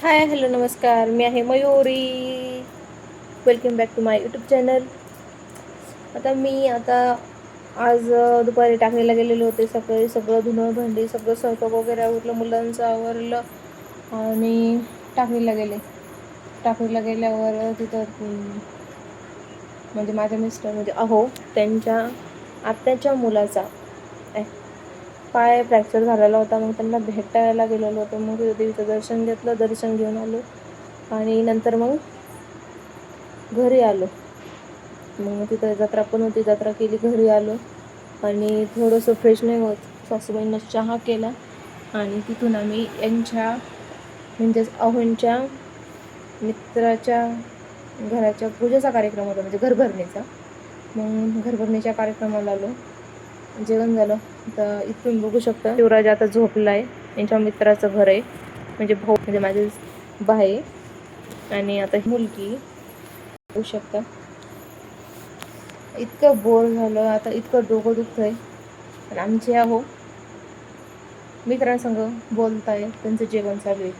Hi hello नमस्कार, मी आहे Mayuri. Welcome back to my YouTube channel. आता आज दुपारी टाकळीला गेलेले होते. सकाळी सगळं धुणं भांडी सगळं स्वयंपाक वगैरे आवरलं, मुलांचं आवरलं आणि टाकळीला गेले. टाकळीला गेल्यावर तिथं म्हणजे माझ्या मिस्टर म्हणजे त्यांच्या आत्याच्या मुलाचा पाय फ्रॅक्चर झालेला होता. मग त्यांना भेटायला गेलेलो होतो. मग तिथं देवीचं दर्शन घेतलं, दर्शन घेऊन आलो आणि नंतर मग घरी आलो. मग तिथं जत्रा पण होती, जत्रा केली, घरी आलो आणि थोडंसं फ्रेश नाही होत सासूबाईंना चहा केला आणि तिथून आम्ही यांच्या म्हणजेच अहोंच्या मित्राच्या घराच्या पूजेचा कार्यक्रम होता, म्हणजे घरभरणीचा. मग घरभरणीच्या कार्यक्रमाला आलो, जेवण झालं. तर इथून बघू शकता शिवराज आता झोपलाय. यांच्या मित्राचं घर आहे, म्हणजे भाऊ म्हणजे माझे भाई. आणि आता ही मुलगी बघू शकता. इतकं बोर झालं, आता इतकं डोकं दुखतंय. आणि आमचे मित्रांसंग बोलताय, त्यांचं जेवण चालू आहे.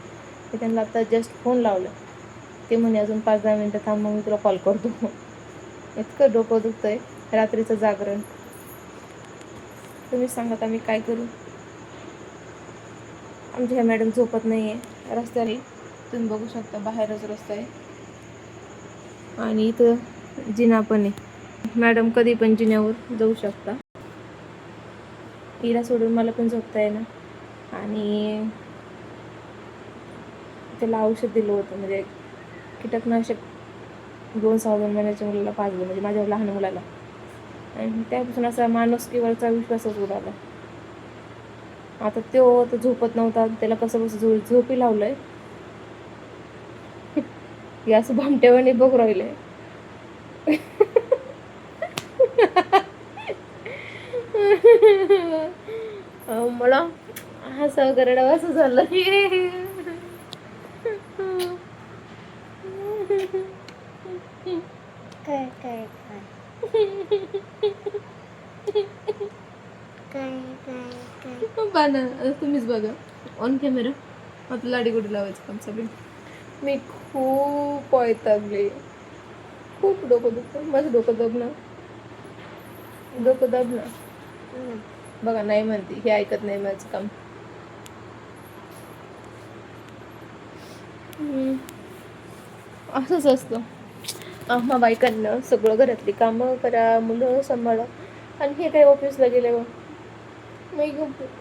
मी त्यांना आता जस्ट फोन लावला. ते म्हणे अजून 5-10 मिनटं थांब, मग मी तुला कॉल करतो. इतकं डोकं दुखतंय, रात्रीचं जागरण. तुम्ही सांगा आता मी काय करू. आमच्या ह्या मॅडम झोपत नाही आहे रस्त्याने. तुम्ही बघू शकता बाहेरच रस्ता आहे आणि इथं जिना पण आहे. मॅडम कधी पण जिन्यावर जाऊ शकता. हिला सोडून मला पण झोपता येईना. आणि त्याला औषध दिलं होतं, म्हणजे कीटकनाशक 2 महिन्याच्या मुलाला पाजलं, म्हणजे माझ्या लहान मुलाला. आणि त्यापासून असा माणुसकीवरचा विश्वासच उडाला. आता तो तर झोपत नव्हता, त्याला कसं झोपी लावलंय. हे असं भामट्यावानी बघू राहिलंय. मला हसावं करडावं असं झालं. काय काय काय काय काय काय बाना तुम्हीच बघा ऑन कॅमेरा. आता लाडीगुडी लावायचं काम चालू. मी खूप वैतागले, खूप डोकं दुखतं माझं. डोकं दाबलं बघा. नाही म्हणते, हे ऐकत नाही माझं काम. असंच असतं आम्हा बायकांना. सगळं घरातली कामं करा, मुलं सांभाळा, आणि हे काय ऑफिसला गेल्यावर मी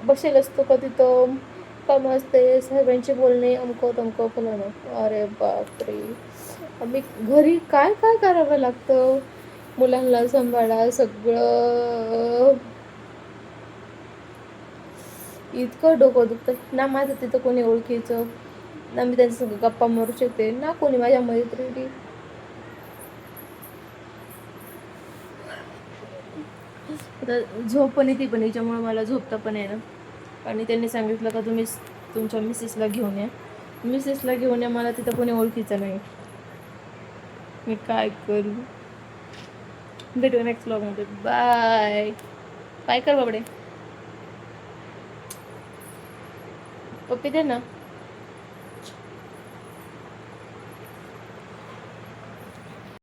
बसेल असतो का तिथं, काम असते, साहेबांचे बोलणे, अमकं तमकं फलानं. अरे बापरे, आम्ही घरी काय काय करावं लागतं. मुलांना सांभाळा, सगळं. इतकं डोकं दुखतं ना माझं. तिथं कोणी ओळखीचं ना, मी त्यांच्या सगळं गप्पा मारू शकते ना, कोणी माझ्या मैत्रिणी. आता झोप पण येते, पण याच्यामुळे मला झोपता पण आहे ना. आणि त्यांनी सांगितलं का तुम्ही तुमच्या मिसेसला घेऊन या. मिसेसला घेऊन या, मला तिथं कोणी ओळखीचं नाही. मी काय करू. भेटू नेक्स्ट व्लॉगमध्ये. बाय. काय कर बाबडे, पप्पी दे ना.